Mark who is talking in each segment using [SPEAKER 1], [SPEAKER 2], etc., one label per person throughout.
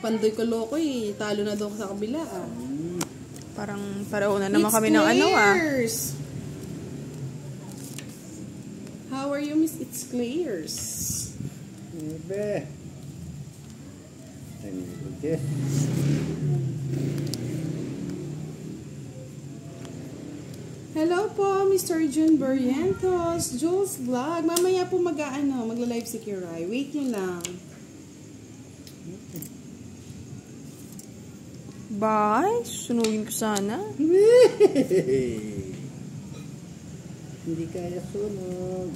[SPEAKER 1] Pandoy ko loko eh. Talo na daw sa kabila ah.
[SPEAKER 2] Parang pareho na naman kami ng ano ah.
[SPEAKER 1] How are you, Miss It's Clairs?
[SPEAKER 3] Ibe. Okay.
[SPEAKER 1] Hello po, Mr. June Barrientos, Jules Vlog. Mamaya po magla-live si Kiray. Wait nyo lang.
[SPEAKER 2] Bye. Sunugin ko sana.
[SPEAKER 3] Hindi kaya sunog.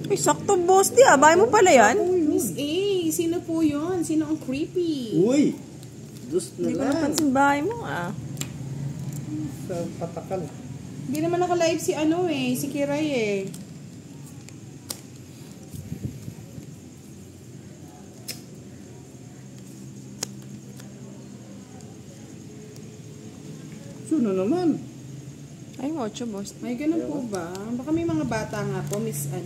[SPEAKER 2] Ay, sakto boss di ah. Bahay mo pala yan?
[SPEAKER 1] Miss A, sino po yun? Sino ang creepy?
[SPEAKER 3] Uy! Dus na
[SPEAKER 2] Hindi ko
[SPEAKER 3] lang.
[SPEAKER 2] napansin bahay mo ah.
[SPEAKER 3] Sa patakal.
[SPEAKER 1] Hindi naman naka-live si si Kiray eh.
[SPEAKER 3] Sino naman?
[SPEAKER 2] Ay, mocho boss.
[SPEAKER 1] May ganun po ba? Baka may mga bata nga po, Miss A.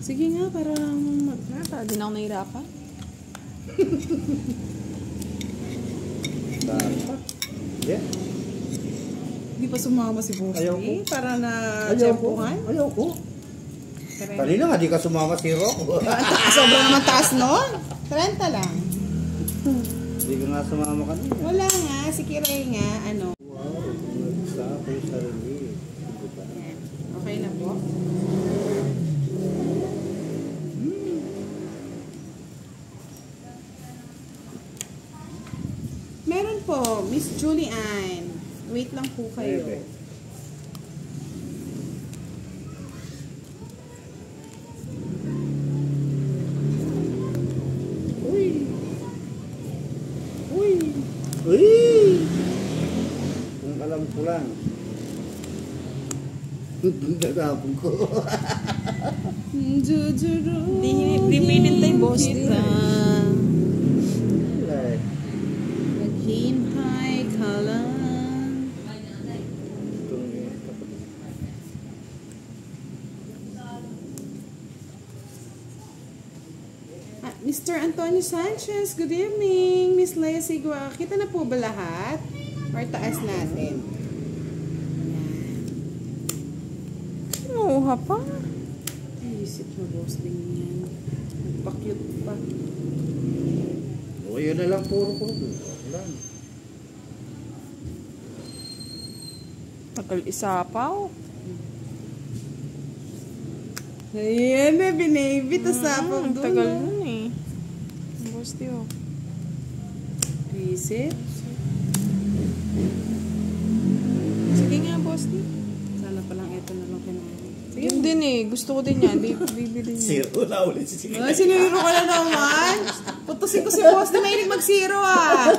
[SPEAKER 1] Sige nga, parang
[SPEAKER 2] Di na ako nahirapan.
[SPEAKER 3] Dapat. Yeah.
[SPEAKER 1] Di pa sumama si Boss
[SPEAKER 3] Ayaw
[SPEAKER 1] D?
[SPEAKER 3] ko.
[SPEAKER 1] Para na
[SPEAKER 3] Ayaw ko.
[SPEAKER 1] tsempuhan?
[SPEAKER 3] Ayaw ko. Kanina nga, di ka sumama si Rock.
[SPEAKER 1] Sobrang naman taas nun. 30 lang.
[SPEAKER 3] Di ka nga sumama kanina.
[SPEAKER 1] Wala nga, si Kiray nga,
[SPEAKER 3] Wow, nagsapo yung sarili.
[SPEAKER 1] Okay na po. Meron po, Miss Julianne. Wait lang po kayo.
[SPEAKER 3] Okay. Uy! Uy! Uy! Kung alam ko lang. Nagapon ko.
[SPEAKER 2] Di minintay boss di.
[SPEAKER 1] Maghimhay ka lang. Mr. Antonio Sanchez, good evening. Miss Leia Sigua, kita na po ba lahat? Or taas natin?
[SPEAKER 2] Nuha pa.
[SPEAKER 1] Isip na boss din yan. Nagpa-cute pa.
[SPEAKER 3] O, yun na lang puro ko. Wala.
[SPEAKER 2] Tagal isapaw.
[SPEAKER 1] Ayan na, binaby. Tas sapang doon.
[SPEAKER 2] Tagal nun eh. Boss di oh.
[SPEAKER 1] Isip.
[SPEAKER 2] Sige nga boss di.
[SPEAKER 1] Sana palang ito na lang kinain. Sige.
[SPEAKER 2] Yun din eh. Gusto ko din yan. Bibili niya.
[SPEAKER 3] Zero na ulit si Sige.
[SPEAKER 1] Siniro ka na naman. Putusin ko si boss na mahilig mag-zero ah.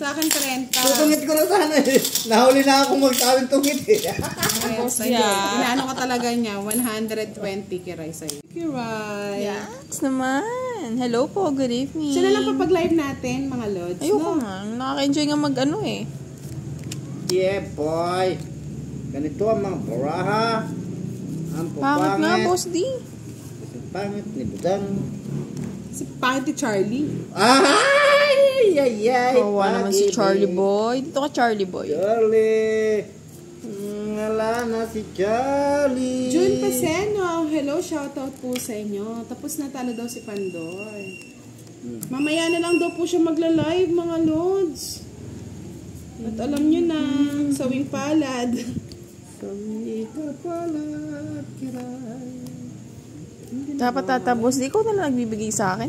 [SPEAKER 1] Sa akin 30.
[SPEAKER 3] Tutungit ko na sana eh. Nahuli na ako magkawin-tungit eh.
[SPEAKER 1] Boss
[SPEAKER 2] yeah.
[SPEAKER 1] Inaano ka talaga niya, 120 Kiray sa'yo. Kiray.
[SPEAKER 2] Yes naman. Hello po. Good evening.
[SPEAKER 1] Sino lang kapag-live natin, mga lods?
[SPEAKER 2] Ayoko nga. Nakaka-enjoy nga mag-ano eh.
[SPEAKER 3] Yeah, boy. Ganito ang mga baraha. Ang
[SPEAKER 2] Bakit nga
[SPEAKER 3] pupangit.
[SPEAKER 2] boss di?
[SPEAKER 3] Ang pangit ni Budang.
[SPEAKER 1] Si Pati Charlie.
[SPEAKER 3] Ay! Ay! Ay!
[SPEAKER 2] Kawawa naman si Charlie Boy. Dito ka Charlie Boy.
[SPEAKER 3] Charlie! Wala na si Charlie.
[SPEAKER 1] June Paseno, hello, shoutout po sa inyo. Tapos natalo daw si Pandoy. Mamaya na lang daw po siya magla-live, mga lods. At alam nyo na, sawing palad.
[SPEAKER 3] Sawing palad, Kiray.
[SPEAKER 2] Dapat tatabos. Di ko na lang nagbibigay sa akin.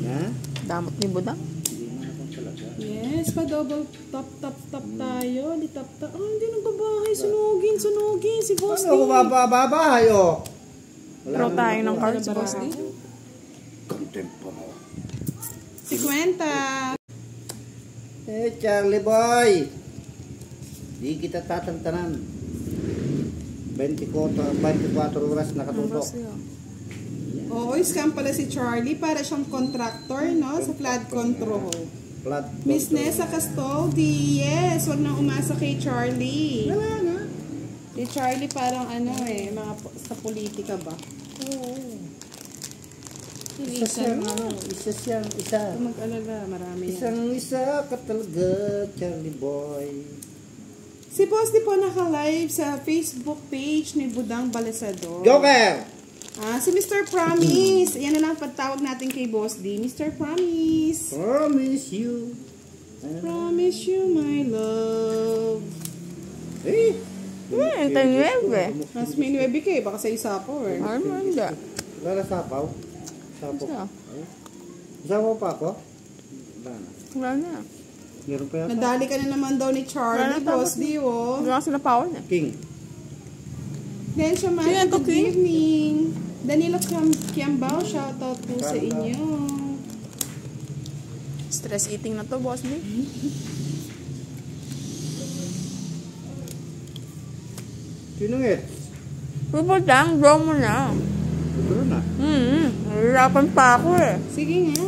[SPEAKER 3] Ha?
[SPEAKER 2] Damot ni Budang.
[SPEAKER 3] Hindi na ako talaga.
[SPEAKER 1] Yes, pa-double tap tayo. Di tap. Ah, hindi nagbabahay. Sunugin. Si Boss D.
[SPEAKER 3] Ano ako babahay, oh?
[SPEAKER 2] Pro tayo ng cards, Boss D.
[SPEAKER 3] Content pa mo.
[SPEAKER 1] 50.
[SPEAKER 3] Charlie boy. Di kita tatantanan. 24 oras nakatutok.
[SPEAKER 1] Oo, scam pala si Charlie. Para siyang contractor, no? Sa flood control.
[SPEAKER 3] Flood
[SPEAKER 1] Miss
[SPEAKER 3] control.
[SPEAKER 1] Nessa Castoldi, yes. Huwag nang umasa kay Charlie.
[SPEAKER 3] Wala na.
[SPEAKER 1] Si Charlie parang ano mga sa politika ba?
[SPEAKER 3] Oo.
[SPEAKER 1] Isa
[SPEAKER 3] Isa.
[SPEAKER 1] Kung mag-alala, marami yan.
[SPEAKER 3] Isa ka talaga, Charlie boy.
[SPEAKER 1] Si Boss di po naka-live sa Facebook page ni Budang Balasador.
[SPEAKER 3] Joker!
[SPEAKER 1] Si Mr. Promise. Yan na lang pagtawag natin kay Boss D. Mr. Promise.
[SPEAKER 3] Promise you.
[SPEAKER 1] Promise you my love.
[SPEAKER 3] Eh!
[SPEAKER 2] Ito nuebe.
[SPEAKER 1] Mas may 9 kayo. Baka sa isa po eh.
[SPEAKER 2] Ay, hindi.
[SPEAKER 3] Wala sapaw? Sapaw.
[SPEAKER 2] Isa.
[SPEAKER 3] Sapaw pa ako? Wala na.
[SPEAKER 2] Wala na.
[SPEAKER 3] Meron pa yata.
[SPEAKER 1] Nadali ka na naman daw ni Charlie,
[SPEAKER 2] Wala na,
[SPEAKER 1] Boss D, oh.
[SPEAKER 2] Hindi kasi napawan eh.
[SPEAKER 3] King.
[SPEAKER 1] Then, siya man,
[SPEAKER 2] Sino yan to,
[SPEAKER 1] good
[SPEAKER 2] King?
[SPEAKER 1] evening. Danilo Kiambao, shoutout po sa inyo.
[SPEAKER 2] Stress eating na to, boss B.
[SPEAKER 3] Sino nga?
[SPEAKER 2] Pupot lang, draw mo na.
[SPEAKER 3] Siguro na.
[SPEAKER 2] Nahirapan pa ako eh.
[SPEAKER 1] Sige nga.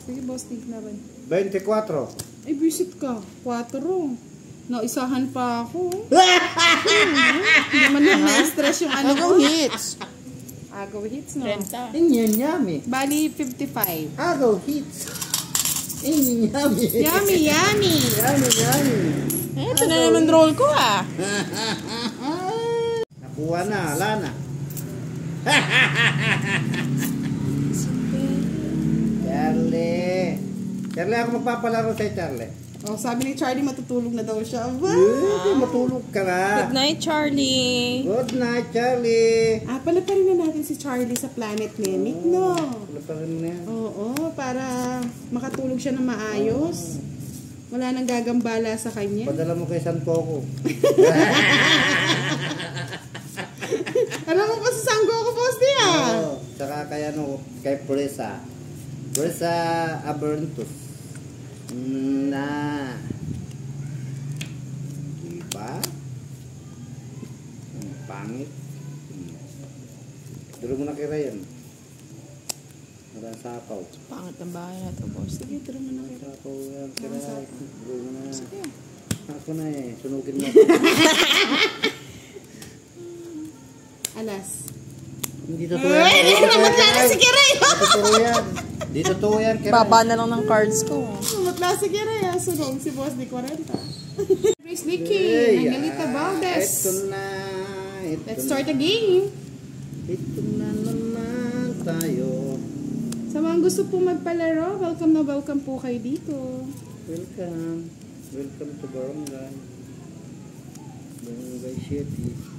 [SPEAKER 1] Sige, Boss D na rin.
[SPEAKER 3] 24.
[SPEAKER 1] Ay, visit ka. 4. Naisahan pa ako. Hindi man lang na-stress yung ano ko.
[SPEAKER 2] Agaw hits.
[SPEAKER 1] Agaw hits, no?
[SPEAKER 2] 30.
[SPEAKER 3] Inyanyami.
[SPEAKER 1] Bali, 55.
[SPEAKER 3] Agaw hits. Inyanyami.
[SPEAKER 1] Yummy, yummy!
[SPEAKER 3] Yummy.
[SPEAKER 2] Eh, ito na naman roll ko ah.
[SPEAKER 3] Nakuha na, ala na. Charlie, ako magpapalaro sa'yo, Charlie.
[SPEAKER 1] Oh, sabi ni Charlie, matutulog na daw siya. Aba!
[SPEAKER 3] Matulog ka na.
[SPEAKER 2] Good night, Charlie.
[SPEAKER 3] Good night, Charlie.
[SPEAKER 1] Pala pa rin na natin si Charlie sa Planet Nemic, no?
[SPEAKER 3] Wala pa rin mo na yan.
[SPEAKER 1] Oo, para makatulog siya ng maayos. Wala nang gagambala sa kanya.
[SPEAKER 3] Padala mo kay San Coco.
[SPEAKER 1] Alam mo pa sa Sanggo ko, Boss D, ah.
[SPEAKER 3] Oo. Saka kay ano, kay Presa. Presa Aberntus. Na. Diba? Pangit. Duro mo na kay Ryan. Wala sapaw.
[SPEAKER 2] Pangit ang bahay na to, boss.
[SPEAKER 1] Sige, tara mo na kayo.
[SPEAKER 3] Sapaw yan, kay Ryan. Duro mo na. Ako na eh. Sunugin mo.
[SPEAKER 1] Alas.
[SPEAKER 3] Hindi totoo yan. Hindi totoo yan.
[SPEAKER 1] Si Kiray!
[SPEAKER 3] Hindi totoo yan. Hindi totoo yan. Kay Ryan.
[SPEAKER 2] Baba na lang ng cards ko.
[SPEAKER 1] Matla si Kiray, ah. Sunog si Boss D 40. Chris Licky,
[SPEAKER 3] Hey,
[SPEAKER 1] Angelita Valdez.
[SPEAKER 3] Ito na.
[SPEAKER 1] Let's start the game.
[SPEAKER 3] Ito na naman tayo.
[SPEAKER 1] Sa mga gusto po magpalaro, welcome na welcome po kayo dito.
[SPEAKER 3] Welcome. Welcome to Barangay. Barangay City.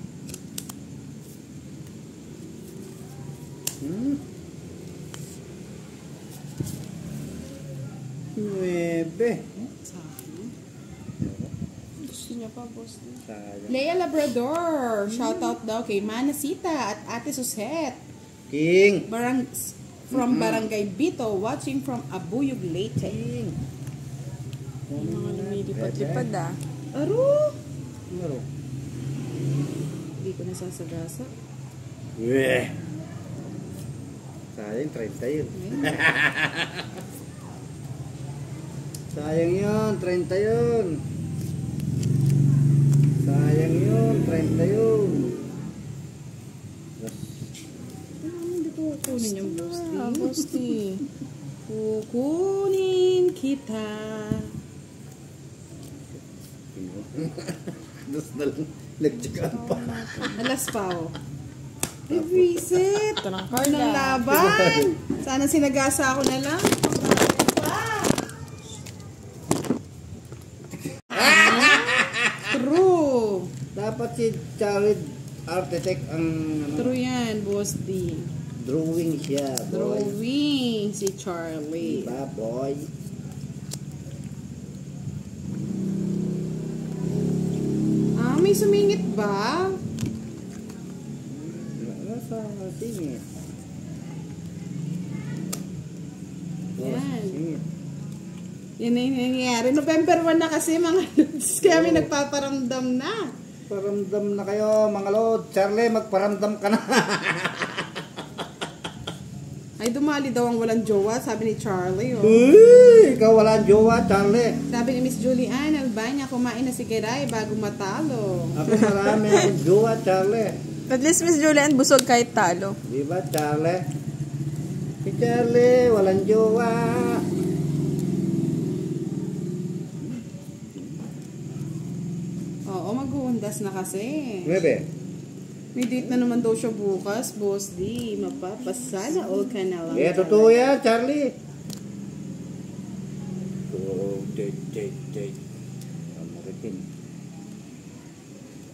[SPEAKER 3] Nuebe.
[SPEAKER 1] Gusto niya pa, Boss D.
[SPEAKER 3] Sayang.
[SPEAKER 1] Lea Labrador, shoutout daw kay Manasita at Ate Suset.
[SPEAKER 3] King.
[SPEAKER 1] From Barangay Bito, watching from Abuyog, Leyte.
[SPEAKER 3] King.
[SPEAKER 2] Yung mga lumilipad-lipad ah.
[SPEAKER 1] Aro!
[SPEAKER 3] Ano?
[SPEAKER 1] Hindi ko nasasagasa.
[SPEAKER 3] Weh. Sayang, 30 yun. Sayang yun, 30 yun. Sayang yun, 30 yun.
[SPEAKER 1] Hindi ko kukunin yung Boss D.
[SPEAKER 2] Boss D.
[SPEAKER 1] Kukunin kita.
[SPEAKER 3] Dos na lang, nagtsagaan pa.
[SPEAKER 1] Alas pa, oh. Visit!
[SPEAKER 2] Ito ng card
[SPEAKER 1] Ng
[SPEAKER 2] ah.
[SPEAKER 1] laban! Sana sinagasa ako na lang. True!
[SPEAKER 3] Dapat si Jared Architect ang ano,
[SPEAKER 1] True yan, Boss D.
[SPEAKER 3] drawing siya, boy.
[SPEAKER 1] Drawing si Charlie.
[SPEAKER 3] Diba, boy?
[SPEAKER 1] May sumingit ba?
[SPEAKER 3] Nasa singit.
[SPEAKER 1] Yan.
[SPEAKER 3] Singit.
[SPEAKER 1] Yan na yung nangyayari. November 1 na kasi mga lods. Kaya may nagpaparamdam na.
[SPEAKER 3] Paramdam na kayo, mga lord. Charlie, magparamdam ka na.
[SPEAKER 1] Ay, dumali daw ang walang jowa, sabi ni Charlie. Oh.
[SPEAKER 3] Uy, ikaw wala ang jowa, Charlie.
[SPEAKER 1] Sabi ni Miss Julianne Albania, kumain na si Geray bago matalo.
[SPEAKER 3] Ako marami akong jowa, Charlie.
[SPEAKER 2] At least Miss Julian, busog kahit talo.
[SPEAKER 3] Di ba, Charlie? Si Charlie, walang jowa.
[SPEAKER 1] Oo, mag-uundas na kasi.
[SPEAKER 3] Bebe,
[SPEAKER 1] May date na naman daw siya bukas, Boss D. Mapapasala all ka na lang.
[SPEAKER 3] eh, totoo yan, Charlie. Oh, date. Amaritin.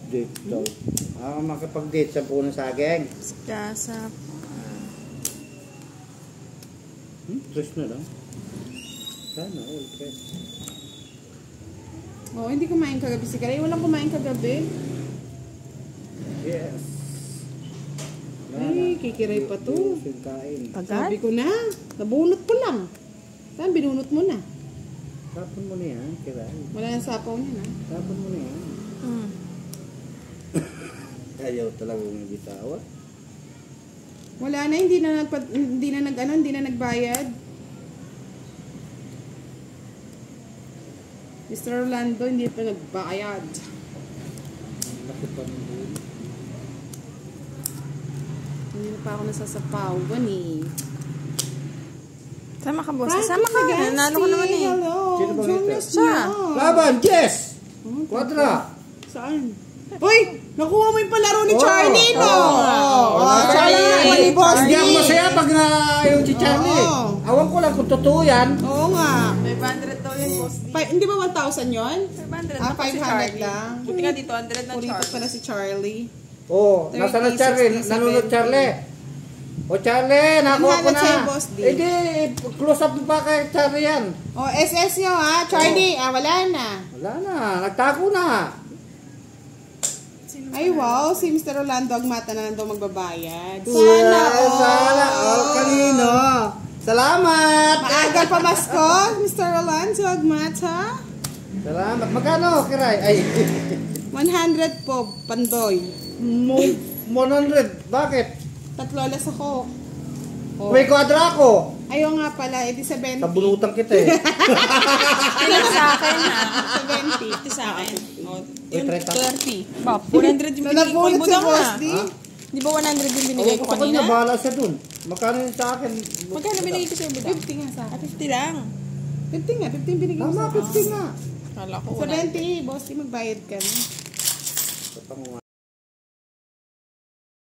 [SPEAKER 3] Date daw. Ako makapag-date sa puno saging.
[SPEAKER 2] Kasa.
[SPEAKER 3] Tres na lang. Sana, all tres.
[SPEAKER 1] Oo, hindi kumain kagabi si Geray. Walang kumain kagabi.
[SPEAKER 3] Yes.
[SPEAKER 1] Ay, kikiray pa to.
[SPEAKER 3] Kain.
[SPEAKER 1] Sabi
[SPEAKER 2] Tagal?
[SPEAKER 1] ko na, nabunot ko lang. Saan binunot mo na?
[SPEAKER 3] Tapon mo na yan, kiray.
[SPEAKER 1] Wala yung sapaw niya na.
[SPEAKER 3] Tapon mo na yan.
[SPEAKER 2] Hmm.
[SPEAKER 3] Ayaw talaga yung bitawa.
[SPEAKER 1] Wala na, hindi na nagbayad. Mr. Orlando, hindi pa nagbayad.
[SPEAKER 3] Laki pa ng buhay.
[SPEAKER 1] Hindi na pa ako nasasapawan eh.
[SPEAKER 2] Sama ka, boss. Sama ka. Nanalo ko naman eh.
[SPEAKER 1] Hello.
[SPEAKER 3] Sino bang
[SPEAKER 1] Julius
[SPEAKER 2] ito? Siya.
[SPEAKER 1] Nyong.
[SPEAKER 3] Laban, Jess!
[SPEAKER 1] Oh,
[SPEAKER 3] Quadra!
[SPEAKER 1] Saan? Uy! Nakuha mo yung palaro ni
[SPEAKER 3] Oh,
[SPEAKER 1] Charlie, no?
[SPEAKER 3] Charlie!
[SPEAKER 1] Charlie, Boss
[SPEAKER 3] Hindi
[SPEAKER 1] D.
[SPEAKER 3] ako masaya pag na yung si Charlie.
[SPEAKER 1] Oo.
[SPEAKER 3] Awan ko lang kung totoo yan.
[SPEAKER 1] Oo nga.
[SPEAKER 2] 500 daw yun, boss.
[SPEAKER 1] Hindi ba 1,000 yun?
[SPEAKER 2] 500
[SPEAKER 1] Ah,
[SPEAKER 2] na po si
[SPEAKER 1] 500
[SPEAKER 2] Charlie.
[SPEAKER 1] lang.
[SPEAKER 2] Buti nga dito, 100 na
[SPEAKER 1] Puripat
[SPEAKER 2] Charlie.
[SPEAKER 1] pala si Charlie.
[SPEAKER 3] Oh, nasa na
[SPEAKER 1] 30,
[SPEAKER 3] Charlie?
[SPEAKER 1] 60,
[SPEAKER 3] Nanunod
[SPEAKER 1] 70.
[SPEAKER 3] Charlie. O Charlie, nakuha ko
[SPEAKER 1] 100 sa'yo,
[SPEAKER 3] na.
[SPEAKER 1] Boss D.
[SPEAKER 3] Eh di, close up mo pa kay Charlie yan.
[SPEAKER 1] O, SS nyo ha. Charlie, wala na.
[SPEAKER 3] Wala na, nagtago na.
[SPEAKER 1] Ay, wow. Si Mr. Orlando Agmata na lang daw magbabayad.
[SPEAKER 3] Sana,
[SPEAKER 1] all.
[SPEAKER 3] sana. Oh, kanino? Salamat.
[SPEAKER 1] Maaga pa masko, Mr. Orlando Agmata.
[SPEAKER 3] Salamat. Magkano, Kiray? Ay,
[SPEAKER 1] 100 po, Pandoy.
[SPEAKER 3] 100. Bakit?
[SPEAKER 1] Tatlo alas ako. Oh.
[SPEAKER 3] May kwadra ako.
[SPEAKER 1] Ayaw nga pala, edi 70.
[SPEAKER 3] Tabunutan kita eh.
[SPEAKER 2] Ito sa akin ha.
[SPEAKER 1] 70.
[SPEAKER 2] Ito sa akin. O,
[SPEAKER 3] Uy,
[SPEAKER 2] yung
[SPEAKER 3] 30.
[SPEAKER 2] 30. Ba, 400 yung binigay ko.
[SPEAKER 1] Nalabunod si Boss D.
[SPEAKER 2] Di ba 100 yung binigay ko
[SPEAKER 3] Ako
[SPEAKER 2] kanina?
[SPEAKER 3] niya, bahala siya dun. Magkano yun sa akin?
[SPEAKER 2] Magkano binigay ko sa'yo, Budang?
[SPEAKER 1] 50 nga sa akin.
[SPEAKER 2] 50 lang.
[SPEAKER 1] 50 nga, 50 binigay ko
[SPEAKER 3] Tama,
[SPEAKER 1] sa akin.
[SPEAKER 3] 50 nga.
[SPEAKER 2] Kala ko
[SPEAKER 1] 70, Boss D, magbayad ka na.
[SPEAKER 3] Sa panguha.